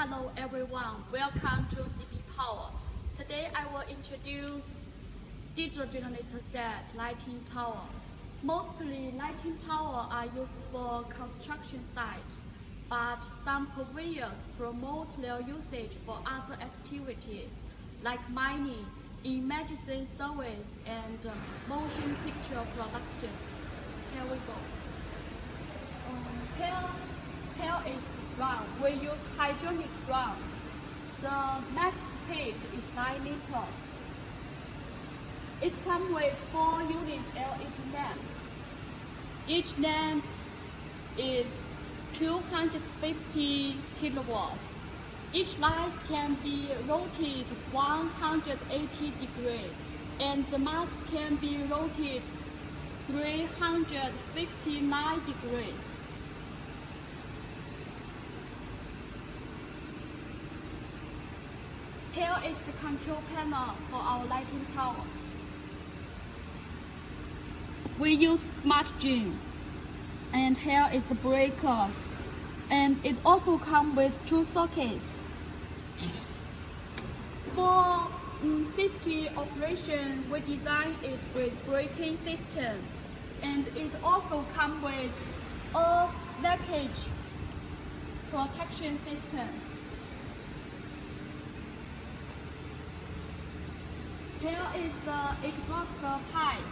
Hello everyone, welcome to GB Power. Today I will introduce digital generator set lighting tower. Mostly lighting tower are used for construction site, but some purveyors promote their usage for other activities like mining, emergency service, and motion picture production. Here we go. Here is drum. We use hydraulic drum. The max height is 9 meters. It comes with 4 units LED lamps. Each lamp is 250 kilowatts. Each light can be rotated 180 degrees, and the mast can be rotated 359 degrees. Here is the control panel for our lighting towers. We use SmartGen, and here is the breakers, and it also comes with 2 sockets. For safety operation, we designed it with braking system, and it also comes with a leakage protection systems. Here is the exhaust pipe.